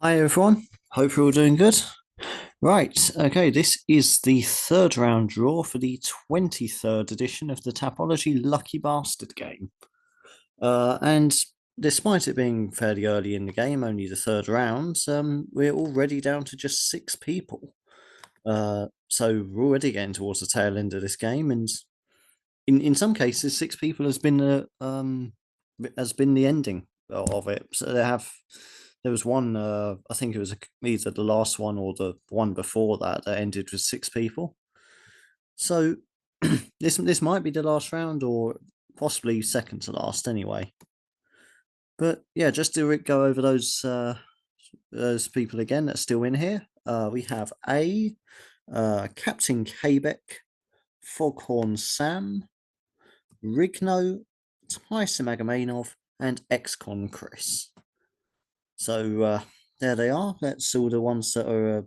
Hi everyone, hope you're all doing good. Right, okay, this is the third round draw for the 23rd edition of the Tapology Lucky Bastard Game. And despite it being fairly early in the game, only the third round, we're already down to just 6 people. So we're already getting towards the tail end of this game, and in some cases, 6 people has been the ending of it. So there was one, I think it was either the last one or the one before that ended with 6 people. So this might be the last round or possibly second to last anyway. But yeah, just to go over those people again that's still in here. We have Captain Quebec, Foghorn Sam, Rigno, Tyson Magamenov, and Ex-Con Chris. So there they are. That's all the ones that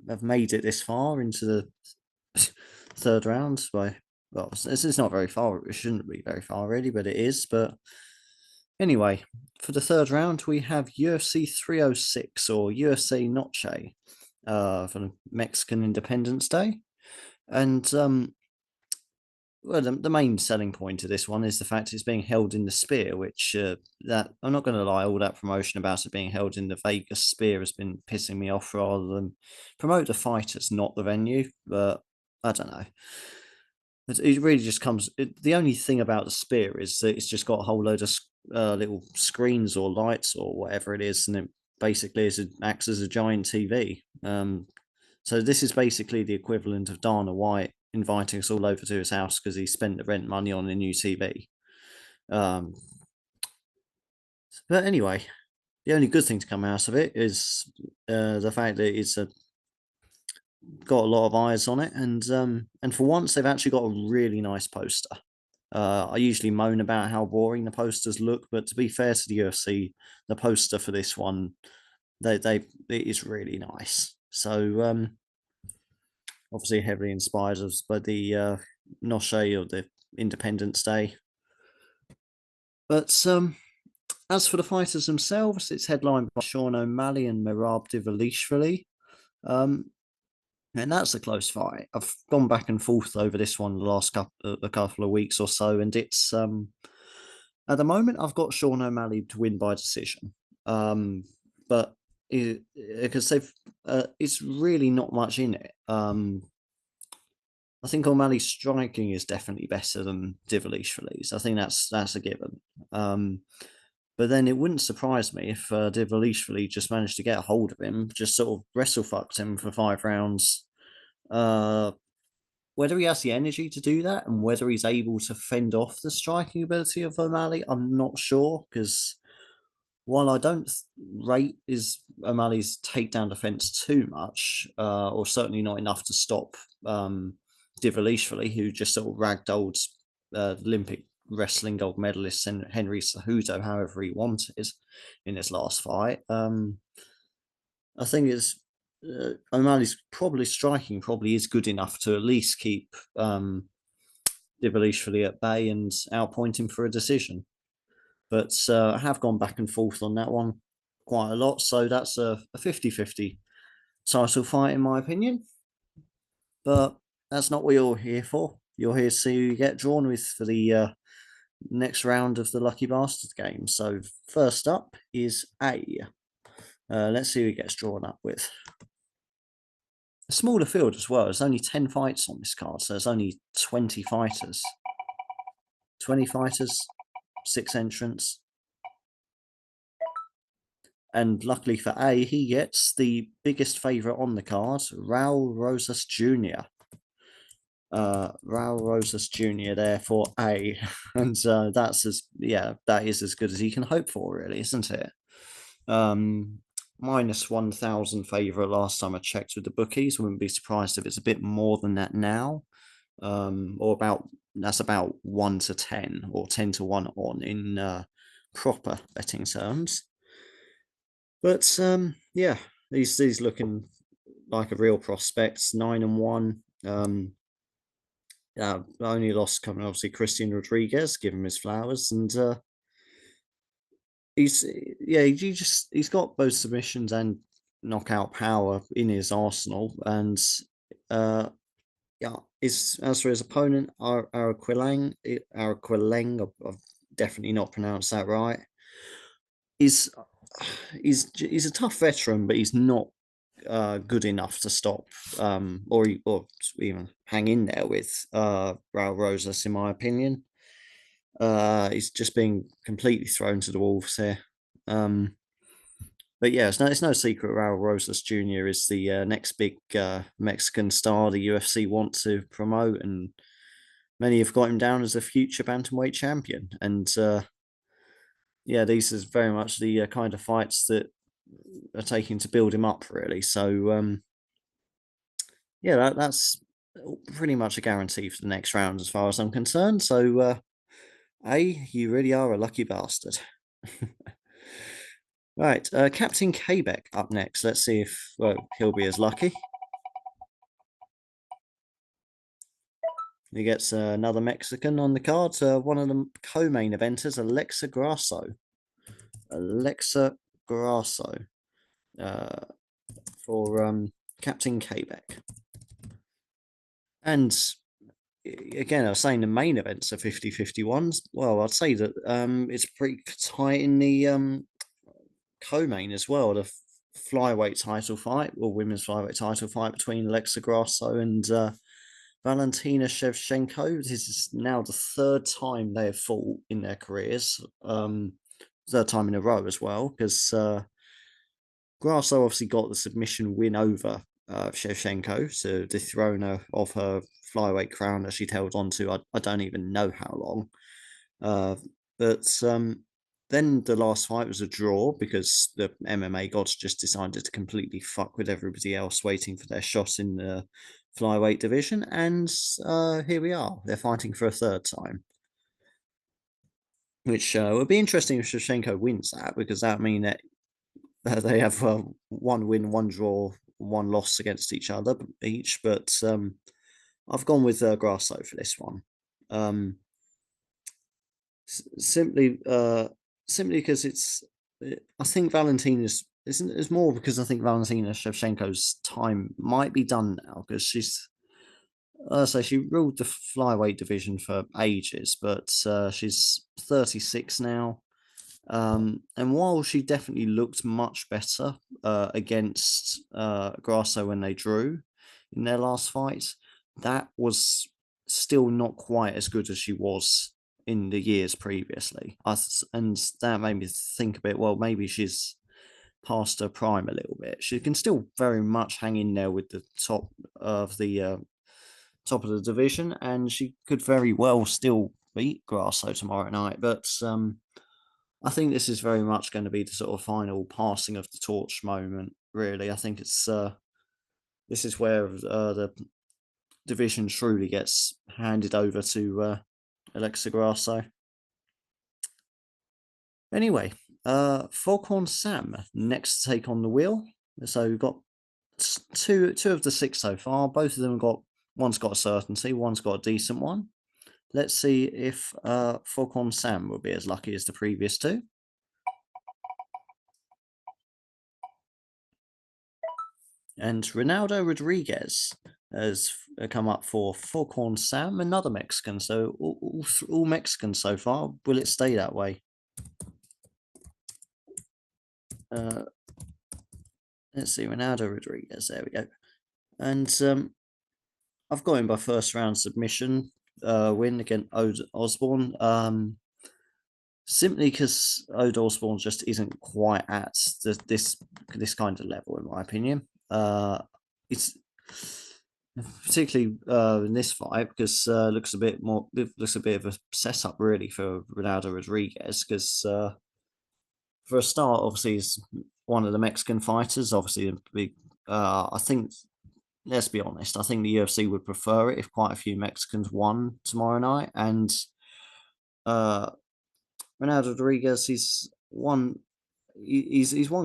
have made it this far into the third round. Well, this is not very far. It shouldn't be very far really, but it is. But anyway, for the third round, we have UFC 306 or UFC Noche for the Mexican Independence Day. And well, the main selling point of this one is the fact it's being held in the Sphere, which that I'm not going to lie, all that promotion about it being held in the Vegas Sphere has been pissing me off rather than promote the fight as not the venue. But I don't know. It really just comes. The only thing about the Sphere is that it's just got a whole load of little screens or lights or whatever it is, and it basically acts as a giant TV. So this is basically the equivalent of Dana White inviting us all over to his house because he spent the rent money on a new TV. Um, but anyway, the only good thing to come out of it is the fact that it's got a lot of eyes on it, and for once they've actually got a really nice poster. I usually moan about how boring the posters look, but to be fair to the UFC, the poster for this one, it is really nice. So obviously heavily inspired by the Noche or the Independence Day. But as for the fighters themselves, it's headlined by Sean O'Malley and Merab Dvalishvili. Um, and that's a close fight. I've gone back and forth over this one the last couple of weeks or so, and it's at the moment I've got Sean O'Malley to win by decision. But because it's really not much in it. I think O'Malley's striking is definitely better than Divalishvili's. I think that's a given. But then it wouldn't surprise me if Divalishvili just managed to get a hold of him, just sort of wrestle fucked him for 5 rounds. Whether he has the energy to do that and whether he's able to fend off the striking ability of O'Malley, I'm not sure because while I don't rate O'Malley's takedown defense too much, or certainly not enough to stop Divalishvili, who just sort of ragdolled Olympic wrestling gold medalist Henry Cejudo however he wanted in his last fight. I think O'Malley's probably striking probably is good enough to at least keep Divalishvili at bay and outpoint him for a decision. But I have gone back and forth on that one quite a lot. So that's a 50-50 title fight, in my opinion. But that's not what you're here for. You're here to get drawn with for the next round of the Lucky Bastard game. So first up is A. Let's see who he gets drawn up with. A smaller field as well. There's only 10 fights on this card, so there's only 20 fighters. 20 fighters, 6 entrants. And luckily for A, he gets the biggest favourite on the card, Raul Rosas Jr. Raul Rosas Jr. there for A. And that is as good as he can hope for, really, isn't it? Minus 1,000 favourite last time I checked with the bookies. Wouldn't be surprised if it's a bit more than that now. That's about 1 to 10 or 10 to 1 on in proper betting terms. But yeah, he's looking like a real prospect. 9-1. Only loss coming obviously Christian Rodriguez. Give him his flowers, and he's got both submissions and knockout power in his arsenal, and yeah, as for his opponent, Araquileng, I've definitely not pronounced that right. Is he's a tough veteran, but he's not good enough to stop or even hang in there with Raul Rosas, in my opinion. He's just being completely thrown to the wolves here. But yeah, it's no secret Raul Rosas Jr. is the next big Mexican star the UFC want to promote, and many have got him down as a future bantamweight champion. And yeah, these is very much the kind of fights that are taking to build him up, really. So yeah, that's pretty much a guarantee for the next round, as far as I'm concerned. So, you really are a lucky bastard. Right, Captain Quebec up next. Let's see if he'll be as lucky. He gets another Mexican on the card. One of the co-main eventers, Alexa Grasso. Alexa Grasso for Captain Quebec. And again, I was saying the main events are 50-51s. Well, I'd say that it's pretty tight in the co-main as well. The flyweight title fight, or women's flyweight title fight between Alexa Grasso and Valentina Shevchenko. This is now the third time they have fought in their careers. Third time in a row as well, because Grasso obviously got the submission win over Shevchenko to dethrone her of her flyweight crown that she'd held on to. I don't even know how long. But then the last fight was a draw because the MMA gods just decided to completely fuck with everybody else waiting for their shot in the flyweight division. And here we are. They're fighting for a third time. Which would be interesting if Shevchenko wins that, because that would mean that they have one win, one draw, one loss against each other each. But I've gone with Grasso for this one. Simply because I think Valentina's it's more because I think Valentina Shevchenko's time might be done now, because she's so she ruled the flyweight division for ages, but she's 36 now. And while she definitely looked much better against Grasso when they drew in their last fight, that was still not quite as good as she was in the years previously. And that made me think a bit, well, maybe she's past her prime a little bit. She can still very much hang in there with the top of the division, and she could very well still beat Grasso tomorrow night. But I think this is very much going to be the sort of final passing of the torch moment. Really, I think it's this is where the division truly gets handed over to Alexa Grasso. Anyway, Foghorn Sam next to take on the wheel. So we've got two of the six so far. Both of them got one's got a certainty, one's got a decent one. Let's see if Foghorn Sam will be as lucky as the previous two. And Ronaldo Rodriguez has come up for Foghorn Sam, another Mexican. So all Mexicans so far. Will it stay that way? Let's see, Ronaldo Rodriguez. There we go. And I've got him by first round submission win against Ode Osborne. Simply because Ode Osborne just isn't quite at this kind of level, in my opinion. It's particularly in this fight, because looks a bit of a setup really for Ronaldo Rodriguez, because for a start, obviously he's one of the Mexican fighters. Obviously, a big. I think, let's be honest, I think the UFC would prefer it if quite a few Mexicans won tomorrow night. And Ronaldo Rodriguez, he's won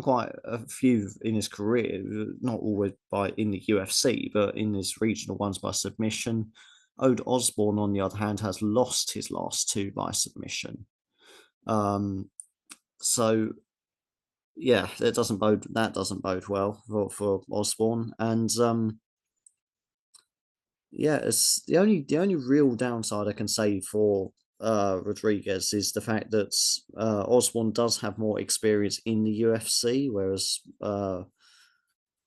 quite a few in his career, not always in the UFC, but in his regional ones by submission. Ode Osborne, on the other hand, has lost his last two by submission. So yeah, that doesn't bode well for Osborne. And yeah, it's the only real downside I can say for Rodriguez is the fact that Osborne does have more experience in the UFC, whereas for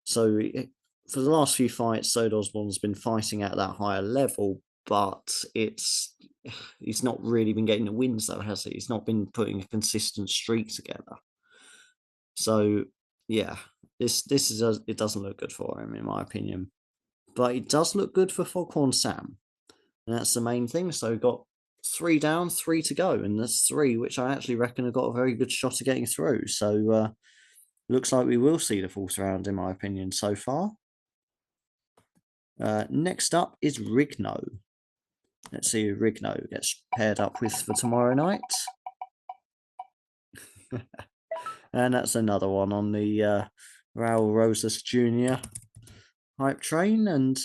the last few fights, Sode Osborne's been fighting at that higher level, but he's not really been getting the wins though, has he? He's not been putting a consistent streak together. So yeah, this is it doesn't look good for him in my opinion, but it does look good for Foghorn Sam, and that's the main thing. So we've got 3 down, 3 to go, and there's 3 which I actually reckon have got a very good shot of getting through. So looks like we will see the 4th round in my opinion so far. Next up is Rigno. Let's see who Rigno gets paired up with for tomorrow night. And that's another one on the Raul Rosas Jr. hype train. And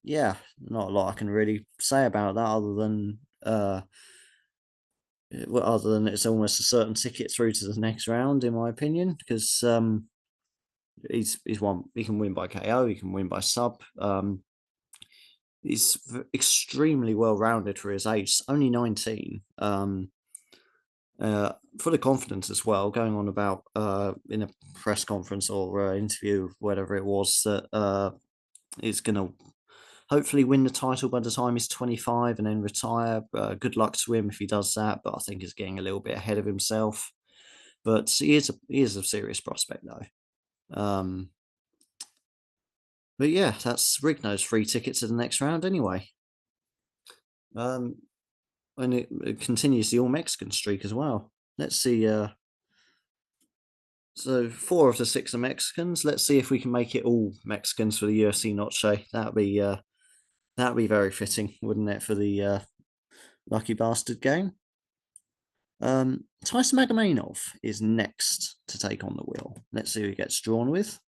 yeah, not a lot I can really say about that other than it's almost a certain ticket through to the next round, in my opinion, because he's one. He can win by KO, he can win by sub. He's extremely well rounded for his age. Only 19. Full of confidence as well, going on about in a press conference or interview, whatever it was, that he's going to hopefully win the title by the time he's 25 and then retire. Good luck to him if he does that, but I think he's getting a little bit ahead of himself. But he is a serious prospect though. But yeah, that's Rigno's free ticket to the next round anyway. And it continues the all Mexican streak as well. Let's see. So 4 of the 6 are Mexicans. Let's see if we can make it all Mexicans for the UFC Noche. That'd be very fitting, wouldn't it, for the Lucky Bastard game? Tyson Magomedov is next to take on the wheel. Let's see who he gets drawn with.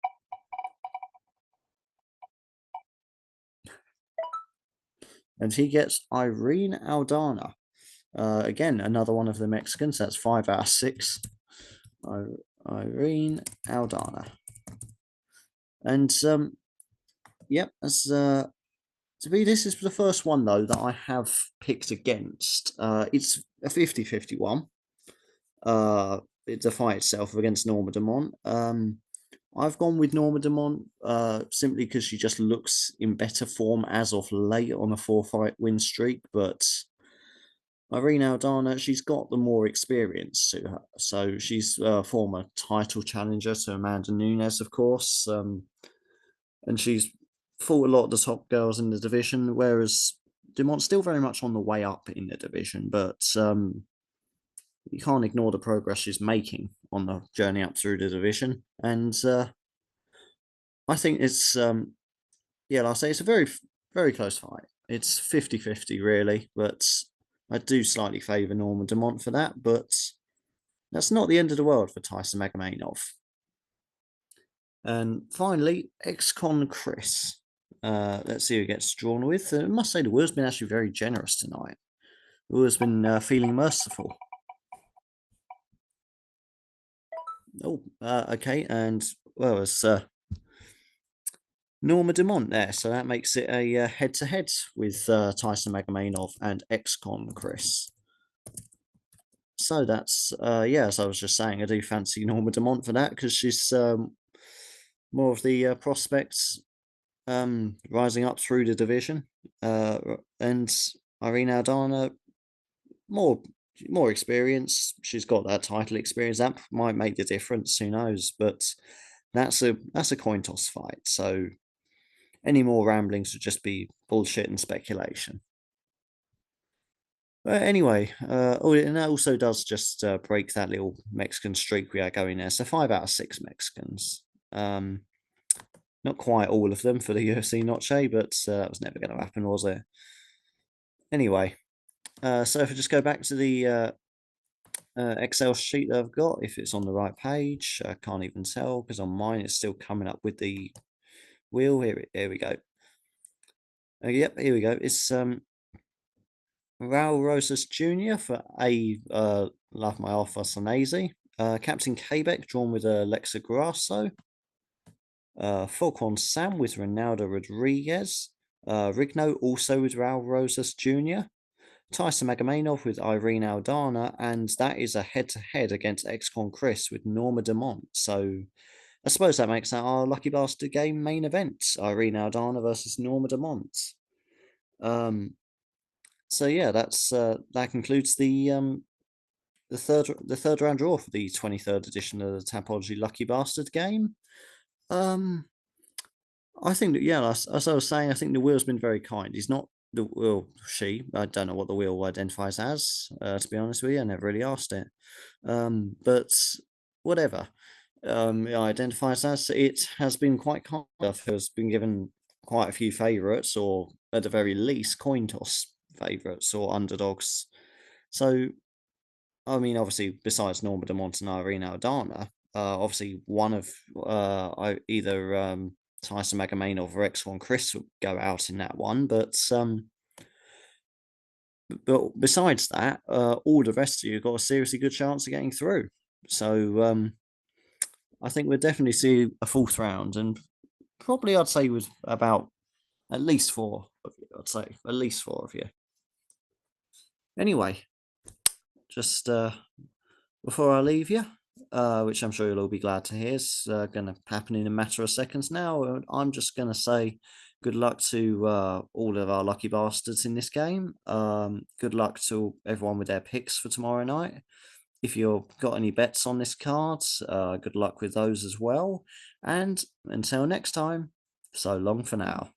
And he gets Irene Aldana. Again, another one of the Mexicans. That's 5 out of 6. Irene Aldana. And yep, this is the first one though that I have picked against. It's a 50-51. The fight itself against Norma Dumont. I've gone with Norma Dumont simply because she just looks in better form as of late on a 4-fight win streak, but Irene Aldana, she's got the more experience to her. So she's a former title challenger to Amanda Nunes, of course, and she's fought a lot of the top girls in the division, whereas Dumont's still very much on the way up in the division, but you can't ignore the progress she's making on the journey up through the division. And I think it's, yeah, like I say, it's a very, very close fight. It's 50-50, really, but I do slightly favour Norma Dumont for that, but that's not the end of the world for Tyson Magomedov. And finally, ex-con Chris. Let's see who gets drawn with. I must say the wheel's been actually very generous tonight. The wheel's been feeling merciful. Oh, okay, and well, it's Norma Dumont there, so that makes it a head-to-head with Tyson Magomedov and ex-con Chris. So that's yeah, as I was just saying, I do fancy Norma Dumont for that because she's more of the prospects rising up through the division, and Irene Aldana more experience. She's got that title experience. That might make the difference. Who knows? But that's a coin toss fight. So any more ramblings would just be bullshit and speculation. But anyway, and that also does just break that little Mexican streak we are going there. So 5 out of 6 Mexicans. Not quite all of them for the UFC Noche, but that was never going to happen, was it? Anyway, so if I just go back to the Excel sheet that I've got, if it's on the right page, I can't even tell because on mine it's still coming up with the wheel. Here we go. Yep, here we go. It's Raul Rosas Jr. for Love My Offer Sanese. Captain Quebec, drawn with Alexa Grasso. Foghorn Sam with Ronaldo Rodriguez. Rigno also with Raul Rosas Jr. Tyson Magamenov with Irene Aldana, and that is a head-to-head against ex-con Chris with Norma Demont. So I suppose that makes that our Lucky Bastard Game main event: Irene Aldana versus Norma Demont. So yeah, that's that concludes the third round draw for the 23rd edition of the Tapology Lucky Bastard Game. I think that, yeah, as I was saying, I think the wheel's been very kind. He's not the wheel, she. I don't know what the wheel identifies as. To be honest with you, I never really asked it. But whatever. It identifies as, it has been quite kind. Has been given quite a few favourites, or at the very least, coin toss favourites or underdogs. So, I mean, obviously, besides Norma de Montanari and Aldana, obviously one of either Tyson Magamenov or X1 Chris would go out in that one, but besides that, all the rest of you got a seriously good chance of getting through. So I think we'll definitely see a fourth round, and probably I'd say with about at least 4 of you. I'd say at least 4 of you. Anyway, just before I leave you, which I'm sure you'll all be glad to hear, is going to happen in a matter of seconds now. I'm just going to say good luck to all of our lucky bastards in this game. Good luck to everyone with their picks for tomorrow night. If you've got any bets on this card, good luck with those as well. And until next time, so long for now.